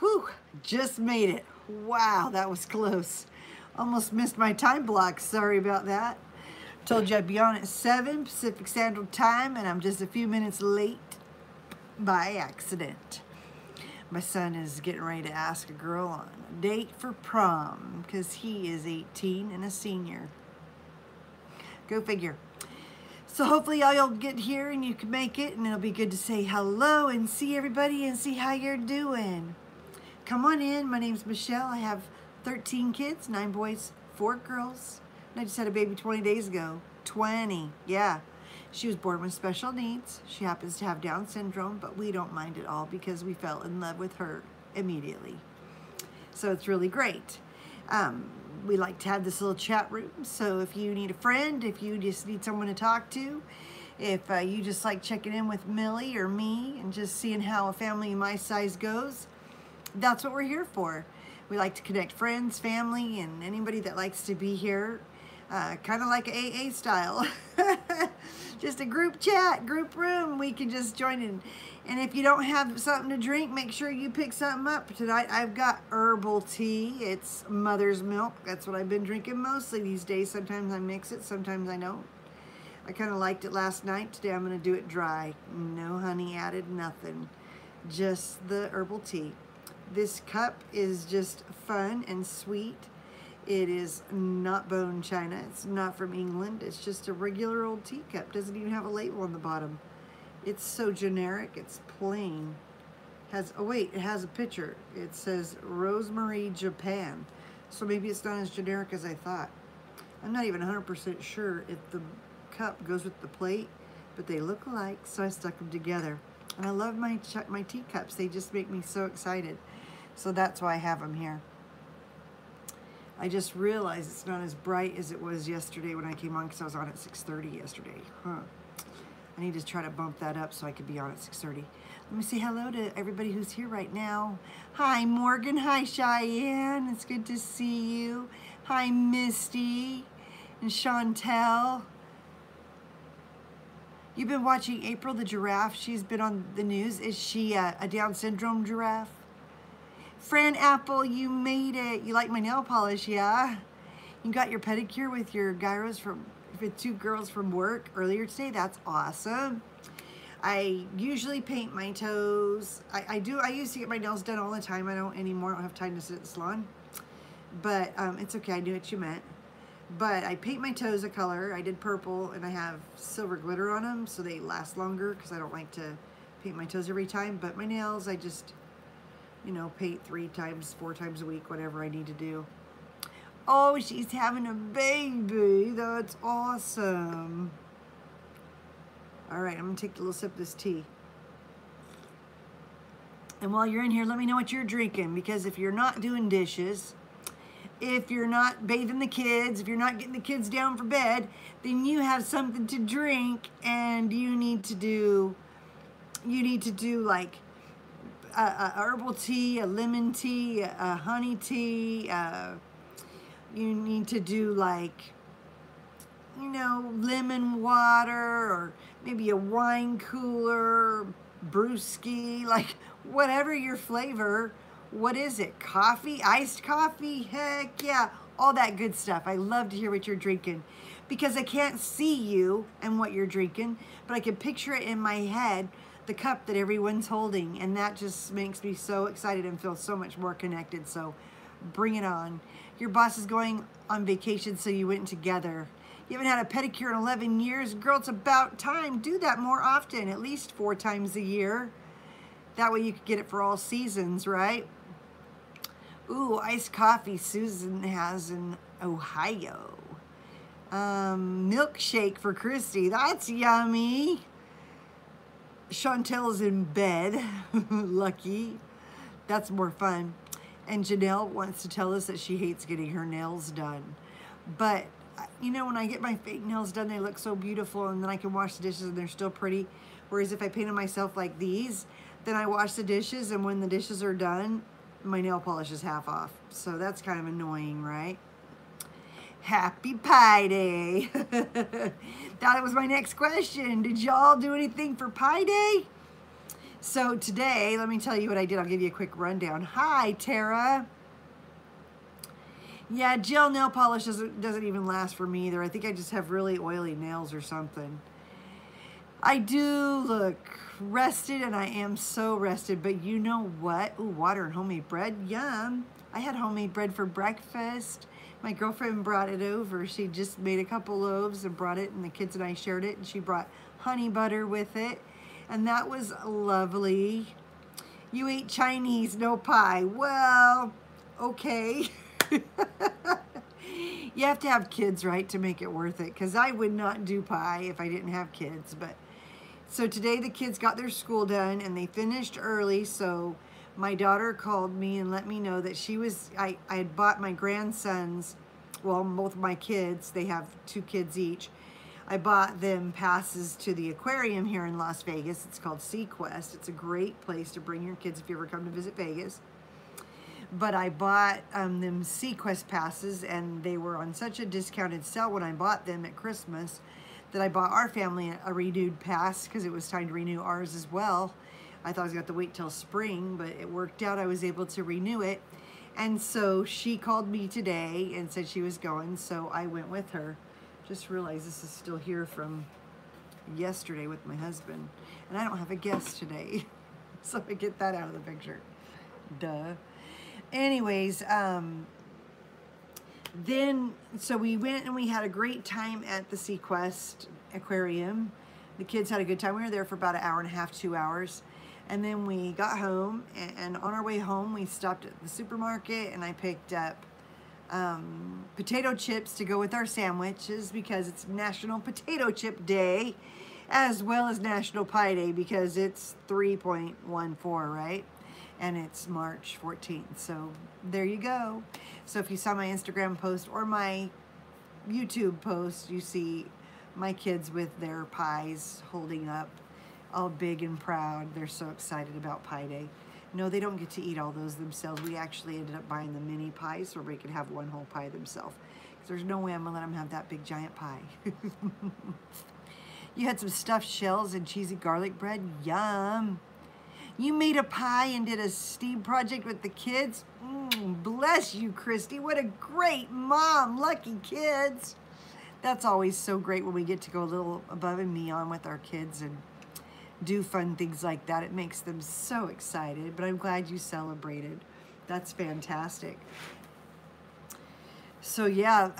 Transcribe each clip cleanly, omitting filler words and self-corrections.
Whew, just made it. Wow, that was close. Almost missed my time block. Sorry about that. Told you I'd be on at 7 Pacific Standard Time, and I'm just a few minutes late by accident. My son is getting ready to ask a girl on a date for prom because he is 18 and a senior. Go figure. So hopefully y'all will get here and you can make it, and it'll be good to say hello and see everybody and see how you're doing. Come on in. My name's Michelle. I have 13 kids, 9 boys, 4 girls. And I just had a baby 20 days ago. 20, yeah. She was born with special needs. She happens to have Down syndrome, but we don't mind at all because we fell in love with her immediately. So it's really great. We like to have this little chat room. So if you need a friend, if you just need someone to talk to, if you just like checking in with Millie or me and just seeing how a family my size goes, that's what we're here for. We like to connect friends, family, and anybody that likes to be here. Kind of like AA style. Just a group chat, group room. We can just join in. And if you don't have something to drink, make sure you pick something up. Tonight I've got herbal tea. It's mother's milk. That's what I've been drinking mostly these days. Sometimes I mix it, sometimes I don't. I kind of liked it last night. Today I'm going to do it dry. No honey added, nothing. Just the herbal tea. This cup is just fun and sweet. It is not bone china. It's not from England. It's just a regular old teacup. Doesn't even have a label on the bottom. It's so generic. It's plain. Oh wait, it has a picture. It says Rosemary, Japan. So maybe it's not as generic as I thought. I'm not even 100% sure if the cup goes with the plate, but they look alike, so I stuck them together. And I love my teacups. They just make me so excited. So that's why I have them here. I just realized it's not as bright as it was yesterday when I came on because I was on at 6:30 yesterday. I need to try to bump that up so I could be on at 6:30. Let me say hello to everybody who's here right now. Hi, Morgan. Hi, Cheyenne. It's good to see you. Hi, Misty and Chantel. You've been watching April the giraffe. She's been on the news. Is she a Down syndrome giraffe? Fran Apple, you made it. You like my nail polish, yeah? You got your pedicure with your gyros with 2 girls from work earlier today. That's awesome. I usually paint my toes. I used to get my nails done all the time. I don't anymore. I don't have time to sit at the salon. But it's okay. I knew what you meant. But I paint my toes a color. I did purple, and I have silver glitter on them so they last longer because I don't like to paint my toes every time. But my nails, I just, you know, paint 3 times, 4 times a week, whatever I need to do. Oh, she's having a baby. That's awesome. All right, I'm gonna take a little sip of this tea. And while you're in here, let me know what you're drinking, because if you're not doing dishes, if you're not bathing the kids, if you're not getting the kids down for bed, then you have something to drink, and you need to do like a herbal tea, a lemon tea, a honey tea. You need to do like, you know, lemon water, or maybe a wine cooler, brewski, like whatever your flavor. What is it? Coffee? Iced coffee? Heck yeah. All that good stuff. I love to hear what you're drinking because I can't see you and what you're drinking, but I can picture it in my head, the cup that everyone's holding, and that just makes me so excited and feel so much more connected. So bring it on. Your boss is going on vacation, so you went together. You haven't had a pedicure in 11 years. Girl, it's about time. Do that more often, at least 4 times a year. That way you could get it for all seasons, right? Ooh, iced coffee Susan has in Ohio. Milkshake for Christy. That's yummy. Chantel's in bed. Lucky. That's more fun. And Janelle wants to tell us that she hates getting her nails done. But, you know, when I get my fake nails done, they look so beautiful, and then I can wash the dishes and they're still pretty. Whereas if I painted myself like these, then I wash the dishes, and when the dishes are done, my nail polish is half off. So that's kind of annoying, right? Happy Pie Day. That was my next question. Did y'all do anything for Pie Day? So today, let me tell you what I did. I'll give you a quick rundown. Hi, Tara. Yeah, gel nail polish doesn't even last for me either. I think I just have really oily nails or something. I do look rested, and I am so rested, but you know what? Ooh, water and homemade bread, yum. I had homemade bread for breakfast. My girlfriend brought it over. She just made a couple loaves and brought it, and the kids and I shared it, and she brought honey butter with it, and that was lovely. You ate Chinese, no pie. Well, okay. You have to have kids, right, to make it worth it, because I would not do pie if I didn't have kids. But so today the kids got their school done, and they finished early, so my daughter called me and let me know that I had bought my grandsons, well, both of my kids, they have 2 kids each. I bought them passes to the aquarium here in Las Vegas. It's called SeaQuest. It's a great place to bring your kids if you ever come to visit Vegas. But I bought them SeaQuest passes, and they were on such a discounted sale when I bought them at Christmas that I bought our family a renewed pass because it was time to renew ours as well. I thought I was going to have to wait till spring, but it worked out. I was able to renew it. And so she called me today and said she was going, so I went with her. Just realized this is still here from yesterday with my husband. And I don't have a guest today, so I get that out of the picture. Duh. Anyways, then, so we went and we had a great time at the SeaQuest Aquarium. The kids had a good time. We were there for about an hour and a half, 2 hours. And then we got home, and on our way home, we stopped at the supermarket, and I picked up potato chips to go with our sandwiches because it's National Potato Chip Day, as well as National Pie Day because it's 3.14, right? And it's March 14th, so there you go. So if you saw my Instagram post or my YouTube post, you see my kids with their pies holding up, all big and proud. They're so excited about Pie Day. No, they don't get to eat all those themselves. We actually ended up buying the mini pies so they could have one whole pie themselves. There's no way I'm gonna let them have that big giant pie. You had some stuffed shells and cheesy garlic bread, yum. You made a pie and did a STEAM project with the kids. Bless you, Christy. What a great mom. Lucky kids. That's always so great when we get to go a little above and beyond with our kids and do fun things like that. It makes them so excited, but I'm glad you celebrated. That's fantastic. So yeah,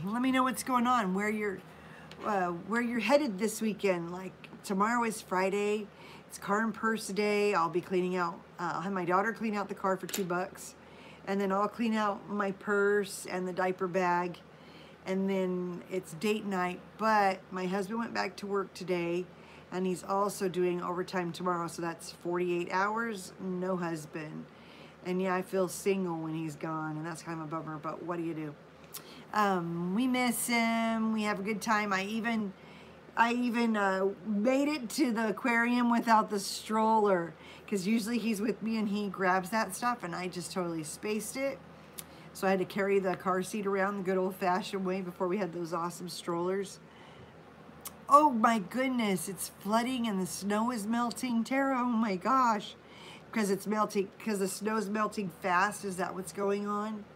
let me know what's going on, where you're headed this weekend. Like tomorrow is Friday. It's car and purse day. I'll be cleaning out, I'll have my daughter clean out the car for $2, and then I'll clean out my purse and the diaper bag, and then it's date night. But my husband went back to work today, and he's also doing overtime tomorrow, so that's 48 hours, no husband. And yeah, I feel single when he's gone, and that's kind of a bummer, but what do you do? We miss him, we have a good time. I even made it to the aquarium without the stroller, because usually he's with me and he grabs that stuff, and I just totally spaced it. So I had to carry the car seat around the good old-fashioned way before we had those awesome strollers. Oh my goodness, it's flooding and the snow is melting. Tara, oh my gosh. Because it's melting, because the snow's melting fast. Is that what's going on?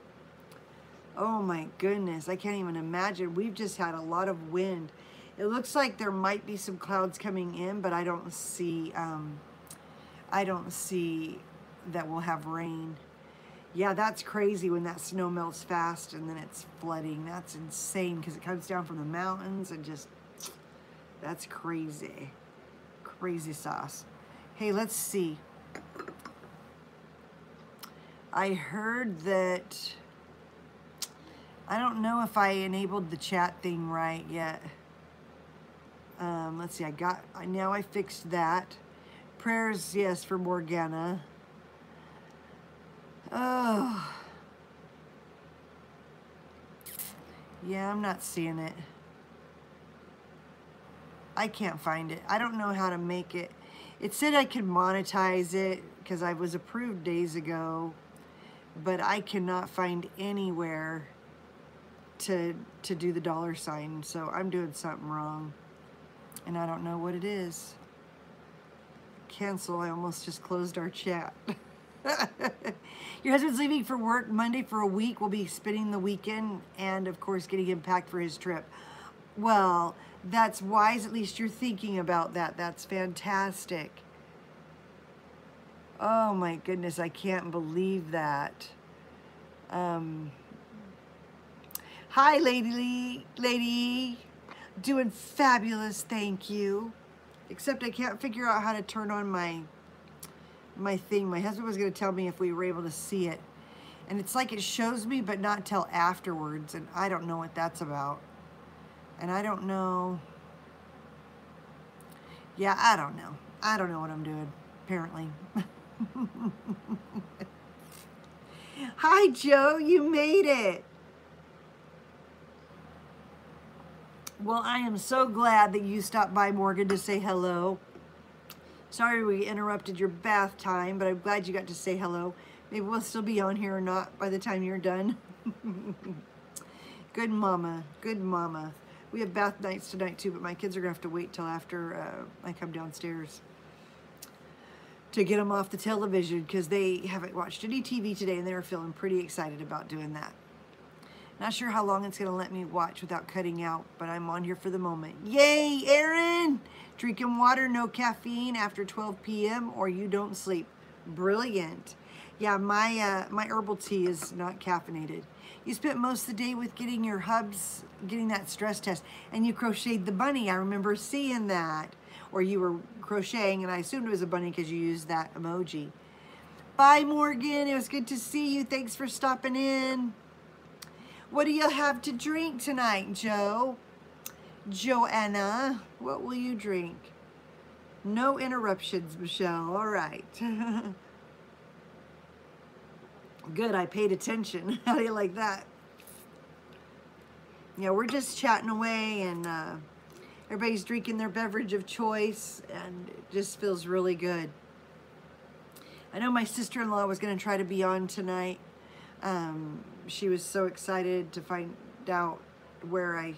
Oh my goodness, I can't even imagine. We've just had a lot of wind. It looks like there might be some clouds coming in, but I don't see that we'll have rain. Yeah, that's crazy when that snow melts fast and then it's flooding. That's insane because it comes down from the mountains and just, that's crazy. Crazy sauce. Hey, let's see. I heard that, I don't know if I enabled the chat thing right yet. Let's see, now I fixed that. Prayers, yes, for Morgana. Oh. Yeah, I'm not seeing it. I can't find it. I don't know how to make it. It said I could monetize it because I was approved days ago, but I cannot find anywhere to do the $sign. So I'm doing something wrong, and I don't know what it is. cancel. I almost just closed our chat. Your husband's leaving for work Monday for a week. We'll be spending the weekend and, of course, getting him packed for his trip. Well, that's wise. At least you're thinking about that. That's fantastic. Oh, my goodness. I can't believe that. Hi, lady. Doing fabulous, thank you. Except I can't figure out how to turn on my thing. My husband was going to tell me if we were able to see it. And it's like it shows me, but not till afterwards. And I don't know what that's about. And I don't know. Yeah, I don't know. I don't know what I'm doing, apparently. Hi, Joe. You made it. Well, I am so glad that you stopped by, Morgan, to say hello. Sorry we interrupted your bath time, but I'm glad you got to say hello. Maybe we'll still be on here or not by the time you're done. Good mama. Good mama. We have bath nights tonight, too, but my kids are going to have to wait till after I come downstairs to get them off the television because they haven't watched any TV today, and they're feeling pretty excited about doing that. Not sure how long it's going to let me watch without cutting out, but I'm on here for the moment. Yay, Aaron! Drinking water, no caffeine after 12 p.m. or you don't sleep. Brilliant. Yeah, my herbal tea is not caffeinated. You spent most of the day with getting your hubs, getting that stress test, and you crocheted the bunny. I remember seeing that. Or you were crocheting, and I assumed it was a bunny because you used that emoji. Bye, Morgan. It was good to see you. Thanks for stopping in. What do you have to drink tonight, Joe? Joanna, what will you drink? No interruptions, Michelle. All right. Good, I paid attention. How do you like that? Yeah, we're just chatting away, and everybody's drinking their beverage of choice, and it just feels really good. I know my sister-in-law was going to try to be on tonight. She was so excited to find out where I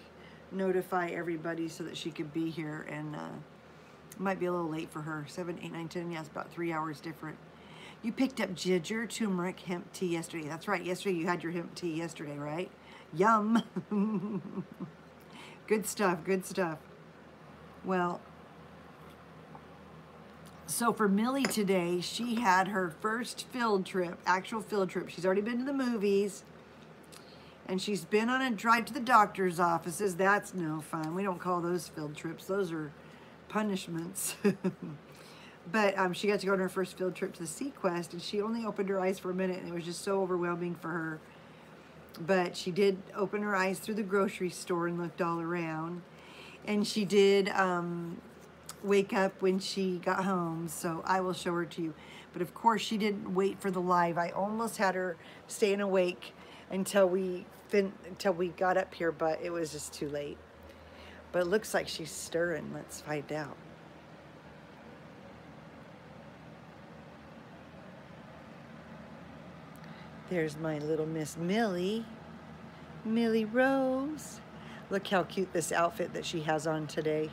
notify everybody so that she could be here, and it might be a little late for her. 7, 8, 9, 10, yeah, it's about 3 hours different. You picked up ginger, turmeric, hemp tea yesterday. That's right, yesterday you had your hemp tea yesterday, right? Yum. Good stuff, good stuff. Well, so for Millie today, she had her first field trip, actual field trip. She's already been to the movies, and she's been on a drive to the doctor's offices. That's no fun. We don't call those field trips. Those are punishments. But she got to go on her first field trip to the Sequest, and she only opened her eyes for a minute, and it was just so overwhelming for her. But she did open her eyes through the grocery store and looked all around. And she did wake up when she got home, so I will show her to you. But of course, she didn't wait for the live. I almost had her staying awake until we got up here, but it was just too late. But it looks like she's stirring. Let's find out. There's my little Miss Millie. Millie Rose. Look how cute this outfit that she has on today.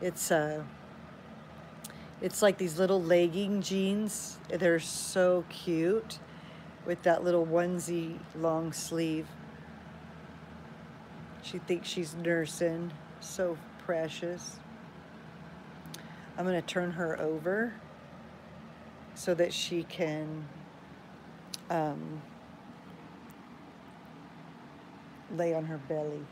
It's like these little legging jeans. They're so cute with that little onesie long sleeve. She thinks she's nursing. So precious. I'm going to turn her over so that she can lay on her belly.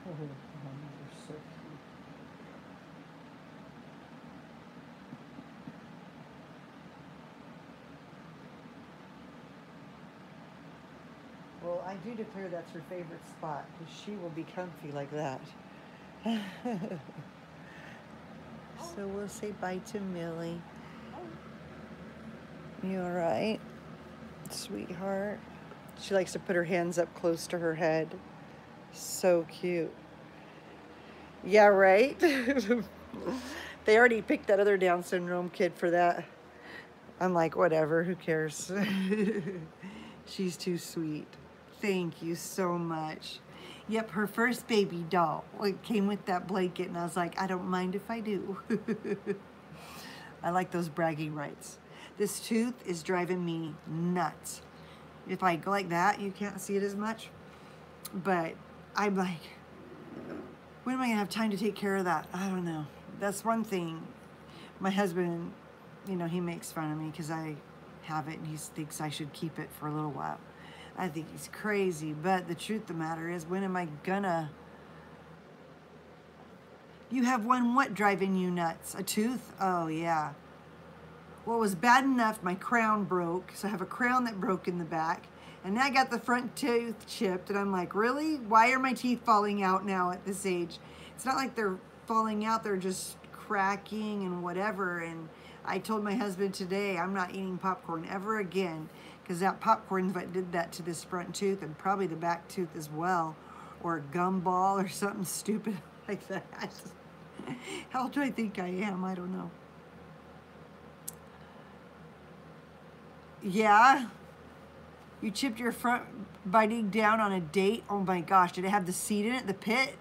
Oh, you're so cute. Well, I do declare that's her favorite spot, because she will be comfy like that. So we'll say bye to Millie. You all right, sweetheart? She likes to put her hands up close to her head. So cute. Yeah, right? They already picked that other Down syndrome kid for that. I'm like, whatever, who cares? She's too sweet. Thank you so much. Yep, her first baby doll. It came with that blanket, and I was like, I don't mind if I do. I like those bragging rights. This tooth is driving me nuts. If I go like that, you can't see it as much. But I'm like, when am I going to have time to take care of that? I don't know. That's one thing. My husband, you know, he makes fun of me because I have it, and he thinks I should keep it for a little while. I think he's crazy, but the truth of the matter is, when am I gonna? You have one what driving you nuts? A tooth? Oh, yeah. Well, it was bad enough my crown broke, so I have a crown that broke in the back, and now I got the front tooth chipped, and I'm like, really? Why are my teeth falling out now at this age? It's not like they're falling out, they're just cracking and whatever, and I told my husband today I'm not eating popcorn ever again, because that popcorn did that to this front tooth and probably the back tooth as well, or a gumball or something stupid like that. How old do I think I am? I don't know. Yeah, you chipped your front biting down on a date. Oh my gosh, did it have the seed in it, the pit?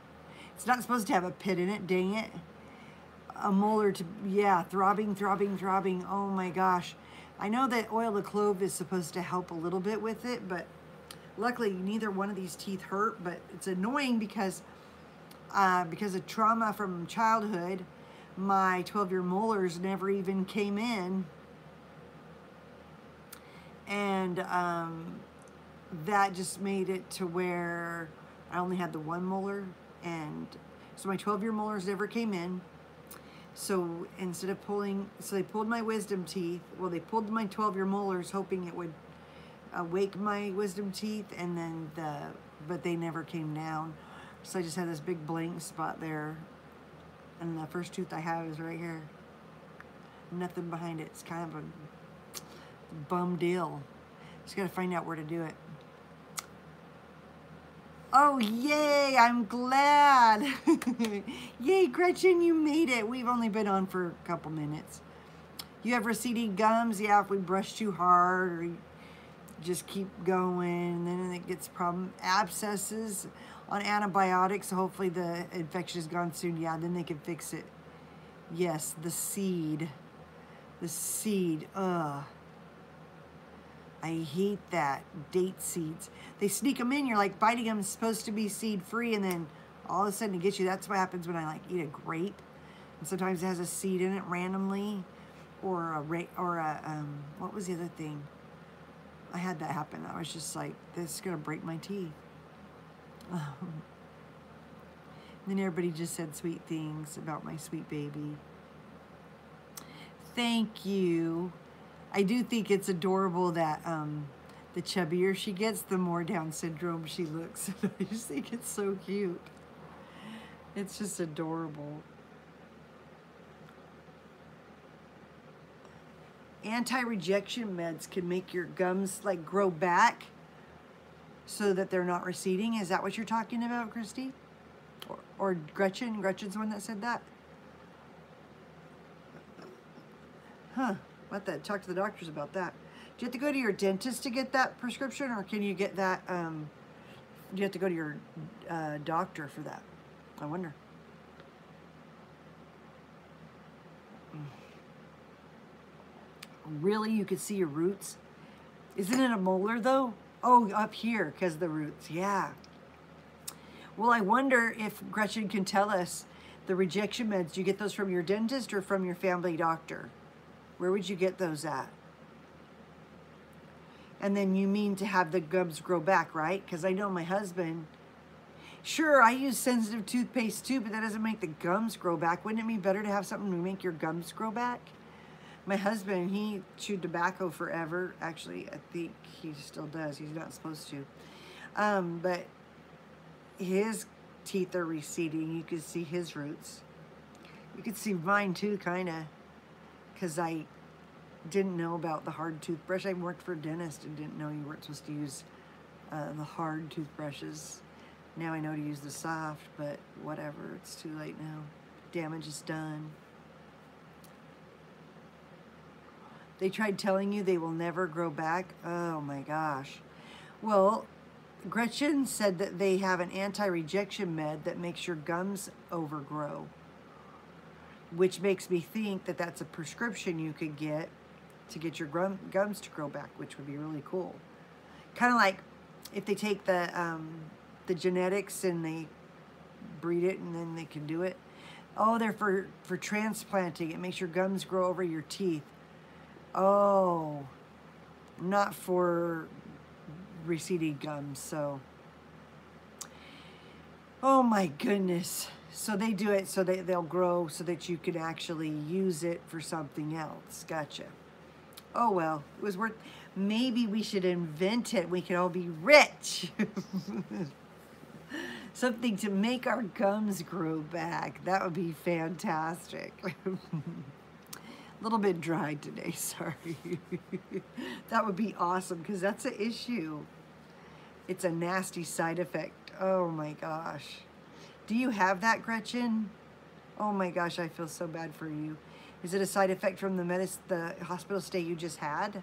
It's not supposed to have a pit in it, dang it. A molar to, yeah, throbbing, throbbing, throbbing. Oh my gosh. I know that oil of clove is supposed to help a little bit with it, but luckily neither one of these teeth hurt. But it's annoying because of trauma from childhood, my 12-year molars never even came in. And that just made it to where I only had the one molar. And so my 12-year molars never came in. So instead of pulling, so they pulled my wisdom teeth. Well, they pulled my 12-year molars hoping it would wake my wisdom teeth, and then but they never came down. So I just had this big blank spot there. And the first tooth I have is right here. Nothing behind it. It's kind of a bum deal. Just gotta find out where to do it. Oh, yay, I'm glad. Yay, Gretchen, you made it. We've only been on for a couple minutes. You have receding gums? Yeah, if we brush too hard or just keep going, and then it gets problem. Abscesses on antibiotics, so hopefully the infection is gone soon. Yeah, then they can fix it. Yes, the seed. The seed, ugh. I hate that. Date seeds. They sneak them in. You're like biting them. It's supposed to be seed free, and then all of a sudden it gets you. That's what happens when I like eat a grape, and sometimes it has a seed in it randomly, or what was the other thing? I had that happen. I was just like, this is gonna break my teeth. Then everybody just said sweet things about my sweet baby. Thank you. I do think it's adorable that the chubbier she gets, the more Down syndrome she looks. I just think it's so cute. It's just adorable. Anti-rejection meds can make your gums like grow back so that they're not receding. Is that what you're talking about, Christy? Or Gretchen? Gretchen's the one that said that? Huh. What the? Talk to the doctors about that. Do you have to go to your dentist to get that prescription, or can you get that, do you have to go to your doctor for that? I wonder. Really? You could see your roots? Isn't it a molar, though? Oh, up here, because of the roots. Yeah. Well, I wonder if Gretchen can tell us the rejection meds. Do you get those from your dentist or from your family doctor? Where would you get those at? And then you mean to have the gums grow back, right? Because I know my husband, sure, I use sensitive toothpaste too, but that doesn't make the gums grow back. Wouldn't it be better to have something to make your gums grow back? My husband, he chewed tobacco forever. Actually, I think he still does. He's not supposed to. But his teeth are receding. You can see his roots. You can see mine too, kind of. Because I didn't know about the hard toothbrush. I worked for a dentist and didn't know you weren't supposed to use the hard toothbrushes. Now I know to use the soft, but whatever. It's too late now. Damage is done. They tried telling you they will never grow back. Oh my gosh. Well, Gretchen said that they have an anti-rejection med that makes your gums overgrow, which makes me think that that's a prescription you could get to get your gums to grow back, which would be really cool. Kind of like if they take the genetics and they breed it and then they can do it. Oh, they're for transplanting. It makes your gums grow over your teeth. Oh, not for receding gums. So, oh my goodness. So they do it so they'll grow so that you can actually use it for something else. Gotcha. Oh well, it was worth. Maybe we should invent it. We could all be rich. Something to make our gums grow back. That would be fantastic. A little bit dry today, sorry. That would be awesome because that's an issue. It's a nasty side effect. Oh my gosh. Do you have that, Gretchen? Oh my gosh, I feel so bad for you. Is it a side effect from the hospital stay you just had?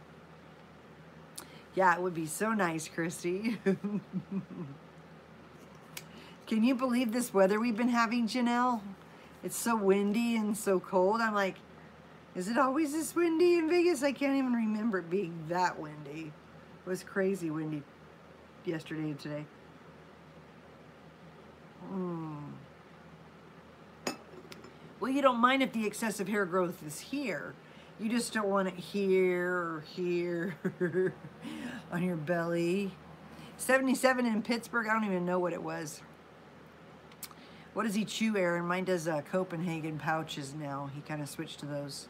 Yeah, it would be so nice, Christy. Can you believe this weather we've been having, Janelle? It's so windy and so cold. I'm like, is it always this windy in Vegas? I can't even remember it being that windy. It was crazy windy yesterday and today. Well, you don't mind if the excessive hair growth is here. You just don't want it here or here on your belly. 77 in Pittsburgh. I don't even know what it was. What does he chew, Aaron? Mine does Copenhagen pouches now. He kind of switched to those.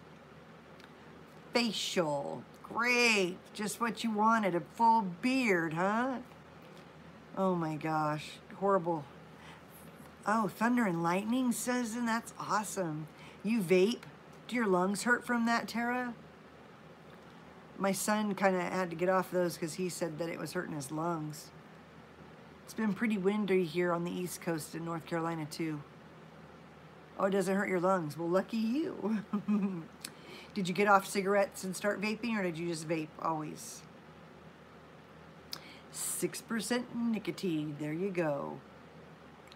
Facial. Great. Just what you wanted. A full beard, huh? Oh my gosh. Horrible. Oh, thunder and lightning, Susan. That's awesome. You vape? Do your lungs hurt from that, Tara? My son kind of had to get off those because he said that it was hurting his lungs. It's been pretty windy here on the East Coast in North Carolina, too. Oh, it doesn't hurt your lungs. Well, lucky you. Did you get off cigarettes and start vaping, or did you just vape always? 6% nicotine. There you go.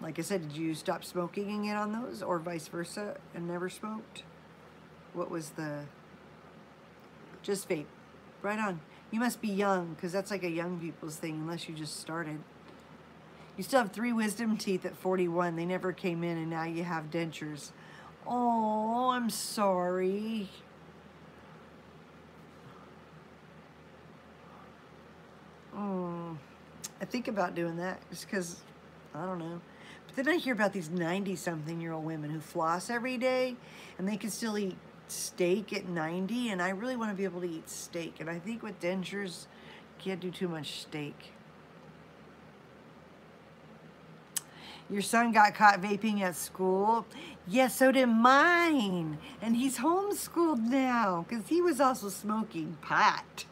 Like I said, did you stop smoking and get on those, or vice versa, and never smoked? What was the... Just vape. Right on. You must be young, because that's like a young people's thing, unless you just started. You still have 3 wisdom teeth at 41. They never came in, and now you have dentures. Oh, I'm sorry. I think about doing that, just because, I don't know. But then I hear about these 90-something-year-old women who floss every day, and they can still eat steak at 90, and I really want to be able to eat steak. And I think with dentures, you can't do too much steak. Your son got caught vaping at school? Yes, so did mine. And he's homeschooled now, because he was also smoking pot.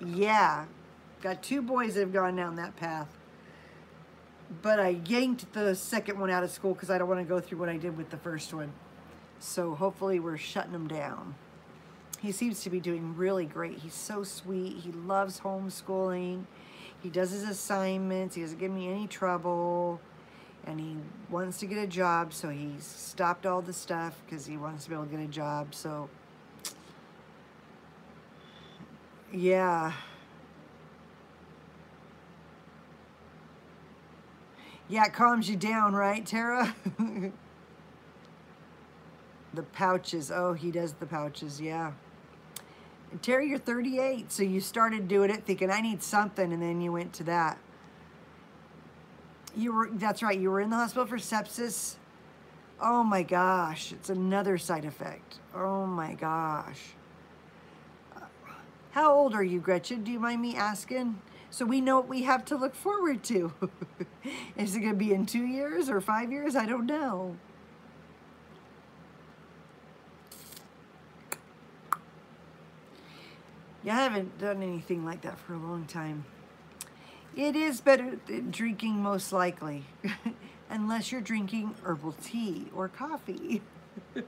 Yeah. Got 2 boys that have gone down that path. But I yanked the second one out of school because I don't want to go through what I did with the first one. So hopefully we're shutting him down. He seems to be doing really great. He's so sweet. He loves homeschooling. He does his assignments. He doesn't give me any trouble. And he wants to get a job, so he stopped all the stuff because he wants to be able to get a job. So, yeah. Yeah, it calms you down, right, Tara? The pouches. Oh, he does the pouches, yeah. And Tara, you're 38, so you started doing it thinking, I need something, and then you went to that. That's right, you were in the hospital for sepsis. Oh my gosh, it's another side effect. Oh my gosh. How old are you, Gretchen? Do you mind me asking? So we know what we have to look forward to. Is it going to be in 2 years or 5 years? I don't know. Yeah, I haven't done anything like that for a long time. It is better than drinking, most likely. Unless you're drinking herbal tea or coffee. But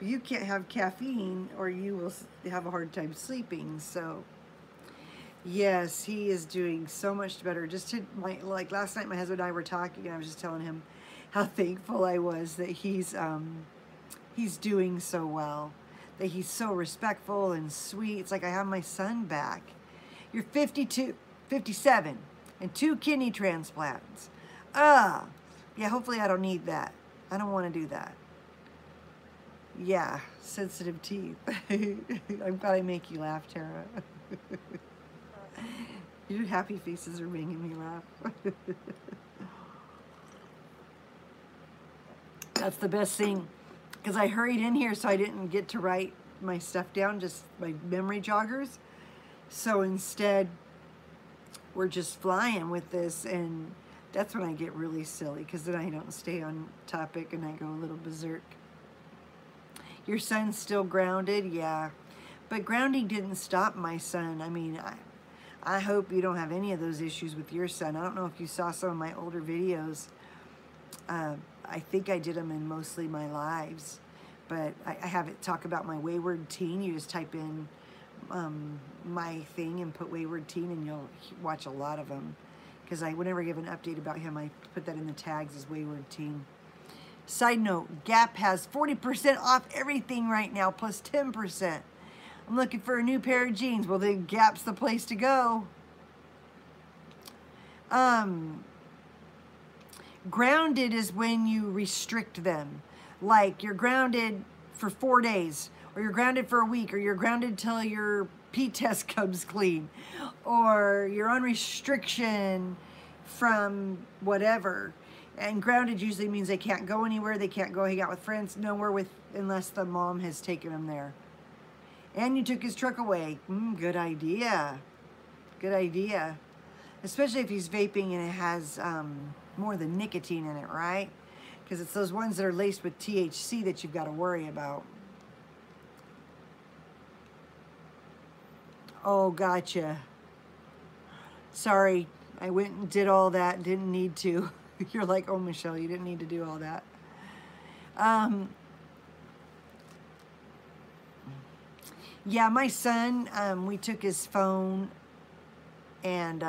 you can't have caffeine or you will have a hard time sleeping. So yes, he is doing so much better. Just to like last night, my husband and I were talking, and I was just telling him how thankful I was that he's doing so well, that he's so respectful and sweet. It's like I have my son back. You're 52, 57, and 2 kidney transplants. Yeah, hopefully I don't need that. I don't want to do that. Yeah, sensitive teeth. I'm glad I make you laugh, Tara. Your happy faces are making me laugh. That's the best thing, because I hurried in here so I didn't get to write my stuff down, just my memory joggers. So instead, we're just flying with this, and that's when I get really silly, because then I don't stay on topic and I go a little berserk. Your son's still grounded? Yeah. But grounding didn't stop my son. I mean, I hope you don't have any of those issues with your son. I don't know if you saw some of my older videos. I think I did them in mostly my lives. But I have it talk about my Wayward Teen. You just type in my thing and put Wayward Teen, and you'll watch a lot of them. Because whenever I give an update about him, I put that in the tags as Wayward Teen. Side note, Gap has 40% off everything right now, plus 10%. I'm looking for a new pair of jeans. Well, then Gap's the place to go. Grounded is when you restrict them. Like you're grounded for 4 days, or you're grounded for a week, or you're grounded till your pee test comes clean, or you're on restriction from whatever. And grounded usually means they can't go anywhere, they can't go hang out with friends, nowhere unless the mom has taken them there. And you took his truck away. Good idea. Good idea. Especially if he's vaping and it has more than nicotine in it, right? Because it's those ones that are laced with THC that you've got to worry about. Oh, gotcha. Sorry, I went and did all that. Didn't need to. You're like, oh, Michelle, you didn't need to do all that. Yeah, my son, we took his phone, and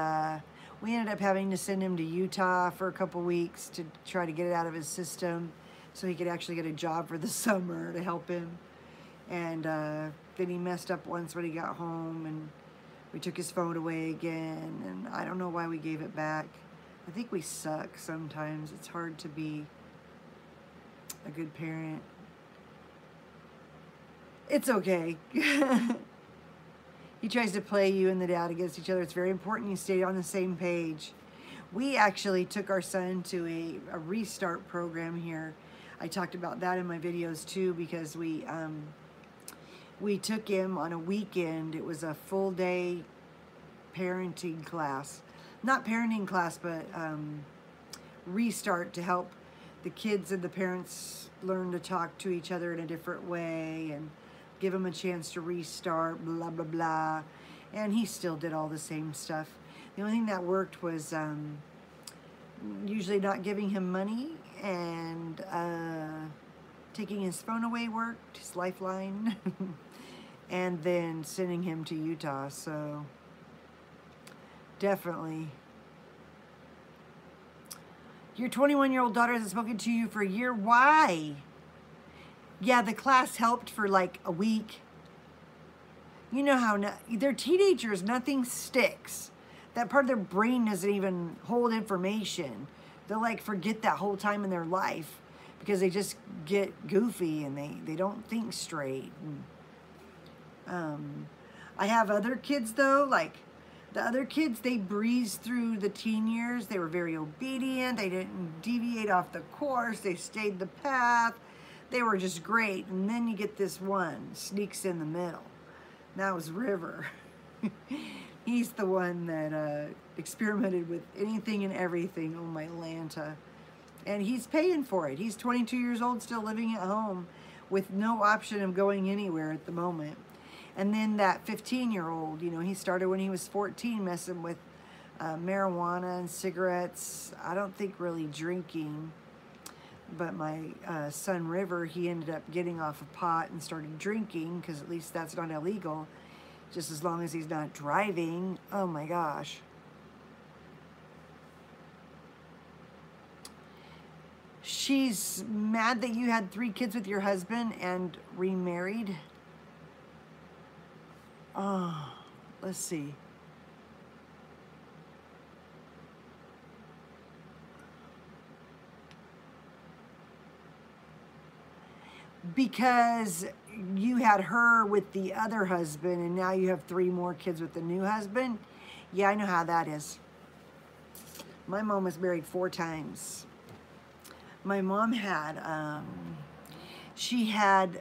we ended up having to send him to Utah for a couple weeks to try to get it out of his system so he could actually get a job for the summer to help him. And then he messed up once when he got home, and we took his phone away again, and I don't know why we gave it back. I think we suck sometimes. It's hard to be a good parent. It's okay. He tries to play you and the dad against each other. It's very important you stay on the same page. We actually took our son to a restart program here. I talked about that in my videos too, because we took him on a weekend. It was a full day parenting class. Not parenting class, but restart to help the kids and the parents learn to talk to each other in a different way and give them a chance to restart, blah, blah, blah. And he still did all the same stuff. The only thing that worked was usually not giving him money, and taking his phone away worked, his lifeline, and then sending him to Utah. So definitely. Your 21-year-old daughter hasn't spoken to you for a year. Why? Yeah, the class helped for like a week. You know how they're teenagers, nothing sticks. That part of their brain doesn't even hold information. They'll like forget that whole time in their life because they just get goofy and they don't think straight. I have other kids though, like the other kids, they breezed through the teen years. They were very obedient. They didn't deviate off the course. They stayed the path. They were just great. And then you get this one, sneaks in the middle. And that was River. He's the one that experimented with anything and everything. Oh, my Lanta. And he's paying for it. He's 22 years old, still living at home with no option of going anywhere at the moment. And then that 15-year-old, you know, he started when he was 14 messing with marijuana and cigarettes. I don't think really drinking. But my son River, he ended up getting off of pot and started drinking, because at least that's not illegal, just as long as he's not driving. Oh my gosh. She's mad that you had 3 kids with your husband and remarried. Oh, let's see. Because you had her with the other husband and now you have 3 more kids with the new husband. Yeah, I know how that is. My mom was married 4 times. My mom had, she had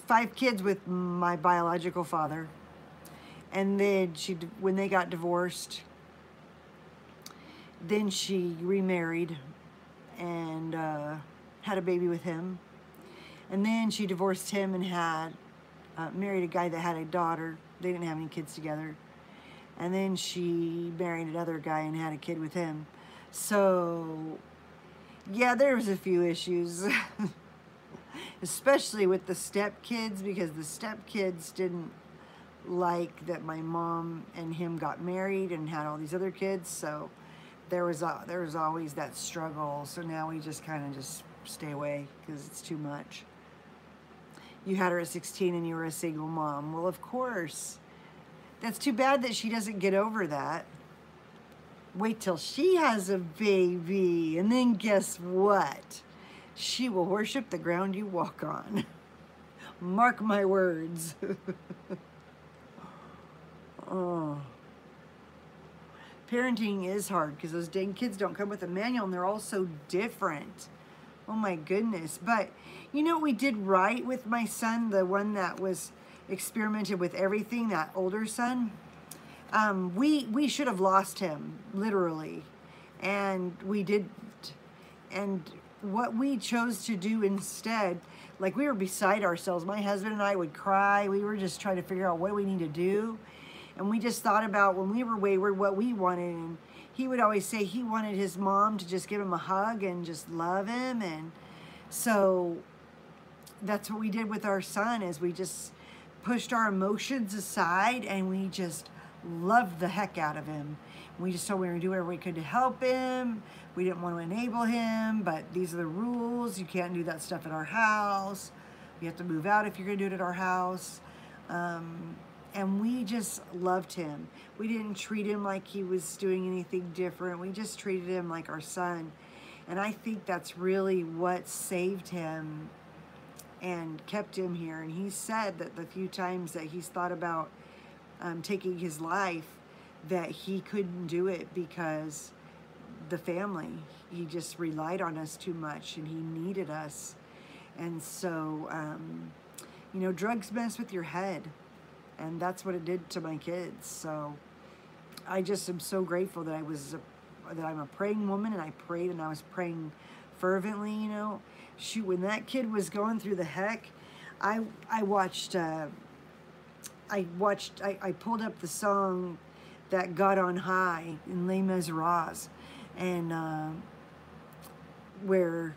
5 kids with my biological father. And then when they got divorced, then she remarried and had a baby with him. And then she divorced him and had married a guy that had a daughter. They didn't have any kids together. And then she married another guy and had a kid with him. So, yeah, there was a few issues. Especially with the stepkids, because the stepkids didn't like that my mom and him got married and had all these other kids. So there was always that struggle. So now we just kind of just stay away because it's too much. You had her at 16 and you were a single mom. Well, of course. That's too bad that she doesn't get over that. Wait till she has a baby, and then guess what? She will worship the ground you walk on. Mark my words. Oh. Parenting is hard because those dang kids don't come with a manual and they're all so different. Oh my goodness. But you know what we did right with my son, the one that was experimented with everything, that older son? We should have lost him, literally. And we didn't. And what we chose to do instead, like we were beside ourselves. My husband and I would cry. We were just trying to figure out what we need to do. And we just thought about when we were wayward, what we wanted. And he would always say he wanted his mom to just give him a hug and just love him. And so that's what we did with our son, is we just pushed our emotions aside and we just loved the heck out of him. We just told him we were going to do whatever we could to help him. We didn't want to enable him, but these are the rules. You can't do that stuff at our house. You have to move out if you're going to do it at our house. And we just loved him. We didn't treat him like he was doing anything different. We just treated him like our son. And I think that's really what saved him and kept him here. And he said that the few times that he's thought about taking his life, that he couldn't do it because the family, he just relied on us too much and he needed us. And so, you know, drugs mess with your head. And that's what it did to my kids. So I just am so grateful that I'm a praying woman, and I prayed and I was praying fervently, you know. Shoot, when that kid was going through the heck, I pulled up the song that God on High in Les Miserables, and where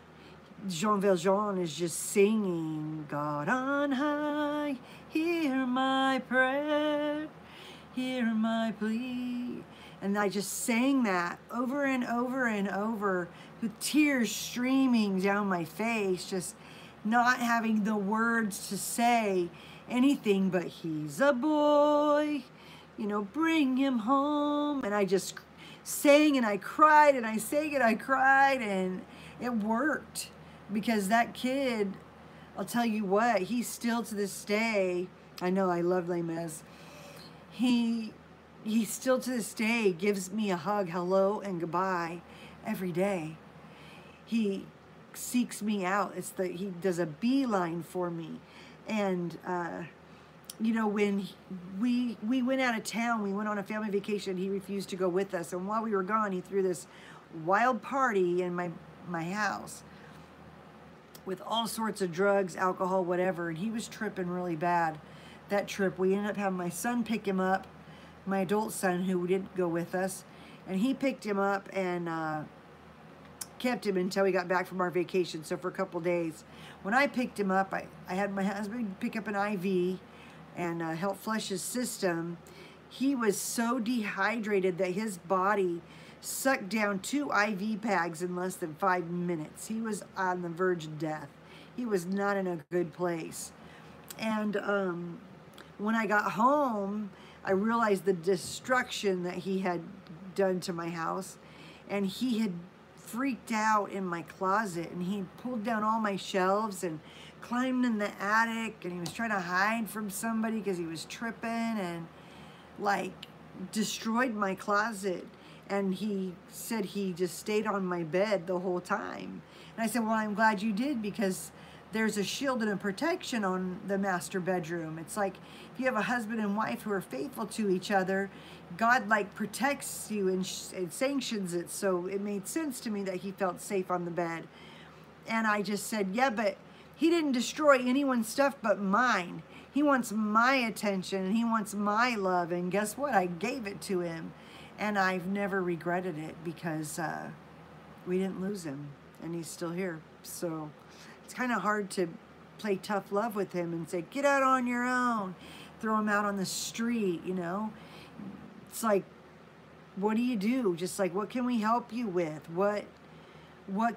Jean Valjean is just singing, God on high, hear my prayer, hear my plea. And I just sang that over and over and over with tears streaming down my face, just not having the words to say anything but he's a boy, you know, bring him home. And I just sang and I cried and I sang and I cried, and it worked. Because that kid, I'll tell you what, he's still to this day, I know I love Les Mis, he still to this day gives me a hug, hello and goodbye every day. He seeks me out. He does a beeline for me. And you know, when we went out of town, we went on a family vacation, he refused to go with us. And while we were gone, he threw this wild party in my house with all sorts of drugs, alcohol, whatever. And he was tripping really bad that trip. We ended up having my son pick him up, my adult son who didn't go with us. And he picked him up and kept him until we got back from our vacation, so for a couple days. When I picked him up, I had my husband pick up an IV and help flush his system. He was so dehydrated that his body sucked down 2 IV bags in less than 5 minutes. He was on the verge of death. He was not in a good place. And when I got home, I realized the destruction that he had done to my house, and he had freaked out in my closet, and he pulled down all my shelves and climbed in the attic, and he was trying to hide from somebody because he was tripping, and like destroyed my closet. And he said he just stayed on my bed the whole time. And I said, well, I'm glad you did, because there's a shield and a protection on the master bedroom. It's like if you have a husband and wife who are faithful to each other, God like protects you and sanctions it. So it made sense to me that he felt safe on the bed. And I just said, yeah, but he didn't destroy anyone's stuff but mine. He wants my attention and he wants my love. And guess what? I gave it to him. And I've never regretted it, because we didn't lose him and he's still here. So it's kind of hard to play tough love with him and say, get out on your own, throw him out on the street, you know. It's like, what do you do? Just like, what can we help you with? What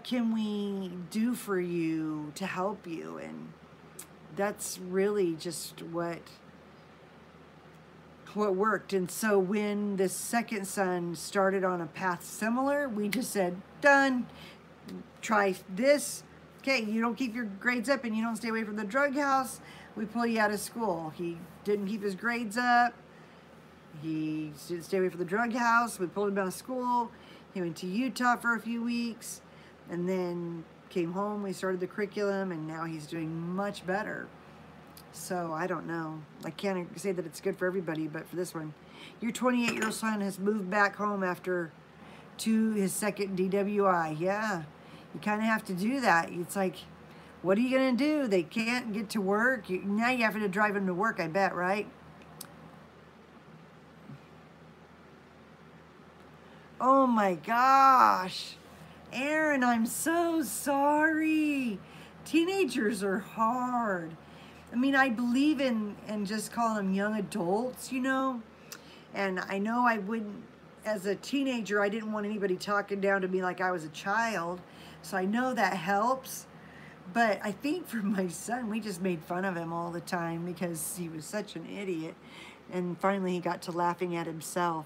can we do for you to help you? And that's really just what worked. And so when the second son started on a path similar, we just said, done, try this. Okay, you don't keep your grades up and you don't stay away from the drug house, we pull you out of school. He didn't keep his grades up. He didn't stay away from the drug house. We pulled him out of school. He went to Utah for a few weeks and then came home. We started the curriculum and now he's doing much better. So I don't know. I can't say that it's good for everybody, but for this one, your 28-year-old son has moved back home after his second DWI. Yeah, you kind of have to do that. It's like, what are you going to do? They can't get to work. Now you have to drive them to work, I bet, right? Oh my gosh. Aaron, I'm so sorry. Teenagers are hard. I mean, I believe in just calling them young adults, you know? And I know I wouldn't, as a teenager, I didn't want anybody talking down to me like I was a child. So I know that helps. But I think for my son, we just made fun of him all the time because he was such an idiot. And finally he got to laughing at himself.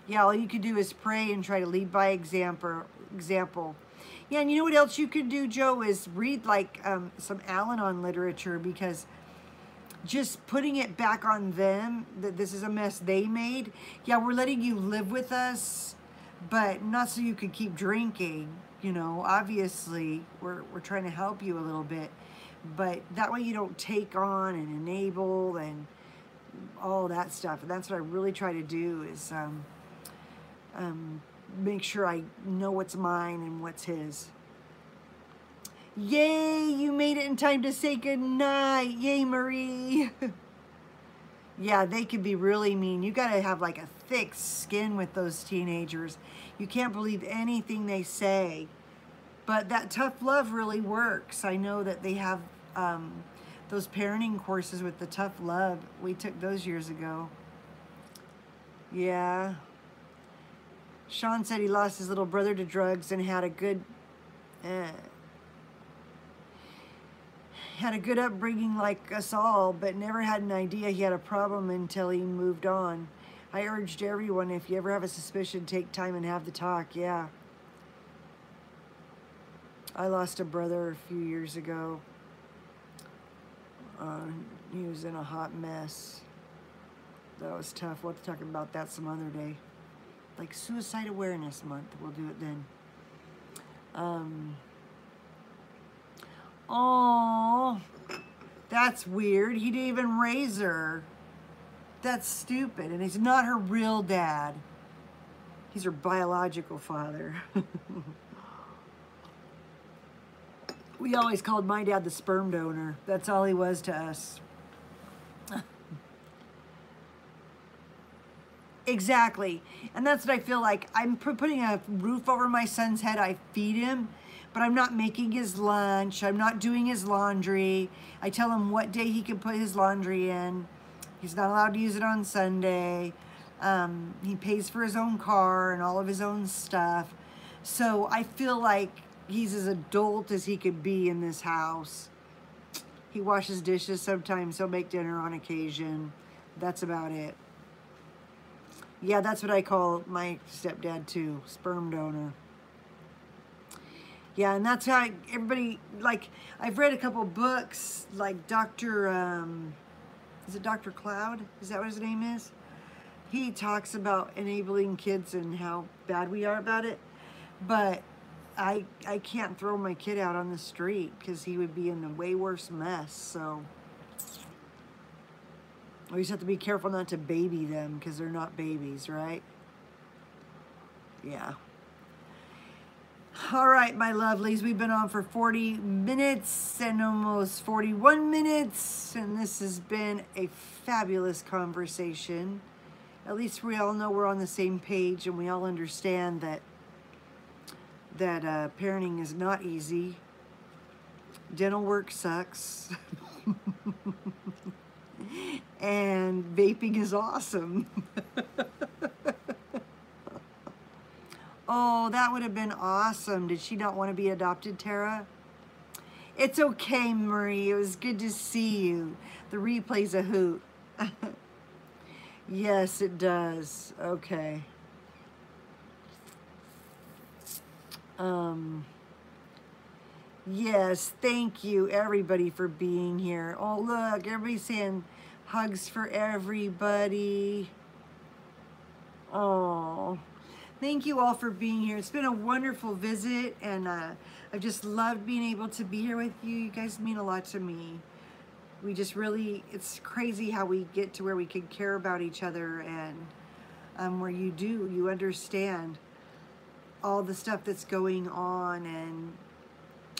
Yeah, all you could do is pray and try to lead by example. Yeah, and you know what else you could do, Joe, is read like some Al-Anon literature, because just putting it back on them, that this is a mess they made. Yeah, we're letting you live with us, but not so you could keep drinking. You know, obviously, we're trying to help you a little bit, but that way you don't take on and enable and all that stuff. And that's what I really try to do is make sure I know what's mine and what's his. Yay, you made it in time to say goodnight. Yay, Marie. Yeah, they could be really mean. You got to have like a thick skin with those teenagers. You can't believe anything they say. But that tough love really works. I know that they have those parenting courses with the tough love. We took those years ago. Yeah. Sean said he lost his little brother to drugs and had a good upbringing like us all, but never had an idea he had a problem until he moved on. I urged everyone, if you ever have a suspicion, take time and have the talk. Yeah. I lost a brother a few years ago. He was in a hot mess. That was tough. We'll have to talk about that some other day. Like Suicide Awareness Month. We'll do it then. Oh, that's weird. He didn't even raise her. That's stupid. And he's not her real dad. He's her biological father. We always called my dad the sperm donor. That's all he was to us. Exactly. And that's what I feel like. I'm putting a roof over my son's head. I feed him. but I'm not making his lunch. I'm not doing his laundry. I tell him what day he can put his laundry in. He's not allowed to use it on Sunday. He pays for his own car and all of his own stuff. So I feel like he's as adult as he could be in this house. He washes dishes sometimes. He'll make dinner on occasion. That's about it. Yeah, that's what I call my stepdad too, sperm donor. Yeah, and that's how everybody, like, I've read a couple books, like Dr., is it Dr. Cloud? Is that what his name is? He talks about enabling kids and how bad we are about it. But I can't throw my kid out on the street because he would be in a way worse mess. So we just have to be careful not to baby them because they're not babies, right? Yeah. All right, my lovelies, we've been on for 40 minutes and almost 41 minutes, and this has been a fabulous conversation. At least we all know we're on the same page and we all understand that parenting is not easy. Dental work sucks. And vaping is awesome. Oh, that would have been awesome. Did she not want to be adopted, Tara? It's okay, Marie. It was good to see you. The replay's a hoot. Yes, it does. Okay. Yes, thank you, everybody, for being here. Oh, look, everybody's saying hugs for everybody. Oh. Thank you all for being here. It's been a wonderful visit, and I've just loved being able to be here with you. You guys mean a lot to me. We just really, it's crazy how we get to where we can care about each other, and where you understand all the stuff that's going on, and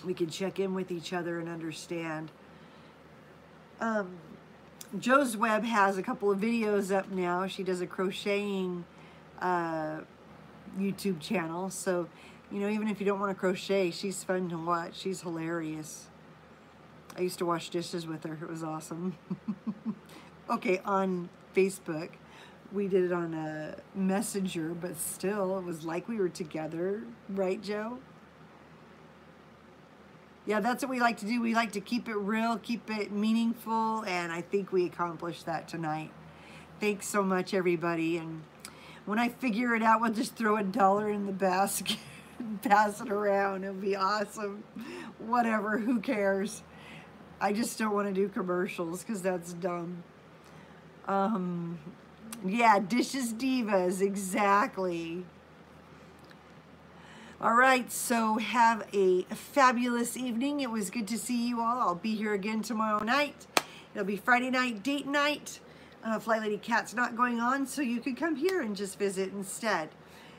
we can check in with each other and understand. Joe's Web has a couple of videos up now. She does a crocheting YouTube channel, so you know, even if you don't want to crochet, she's fun to watch. She's hilarious. I used to wash dishes with her. It was awesome. Okay, on Facebook. We did it on a Messenger, but still, it was like we were together. Right, Joe? Yeah, that's what we like to do. We like to keep it real, keep it meaningful, and I think we accomplished that tonight. Thanks so much, everybody. And when I figure it out, we'll just throw $1 in the basket and pass it around. It'll be awesome. Whatever, who cares? I just don't want to do commercials because that's dumb. Yeah, Dishes Divas, exactly. All right, so have a fabulous evening. It was good to see you all. I'll be here again tomorrow night. It'll be Friday night, date night. Fly Lady Cat's not going on, so you could come here and just visit instead.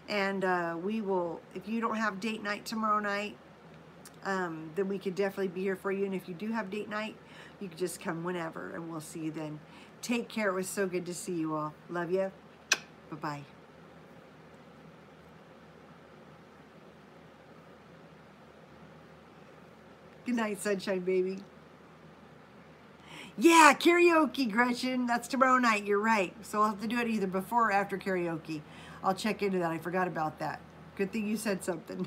And we will, if you don't have date night tomorrow night, then we could definitely be here for you. And if you do have date night, you can just come whenever, and we'll see you then. Take care. It was so good to see you all. Love you. Bye-bye. Good night, sunshine baby. Yeah, karaoke, Gretchen. That's tomorrow night. You're right. So I'll have to do it either before or after karaoke. I'll check into that. I forgot about that. Good thing you said something.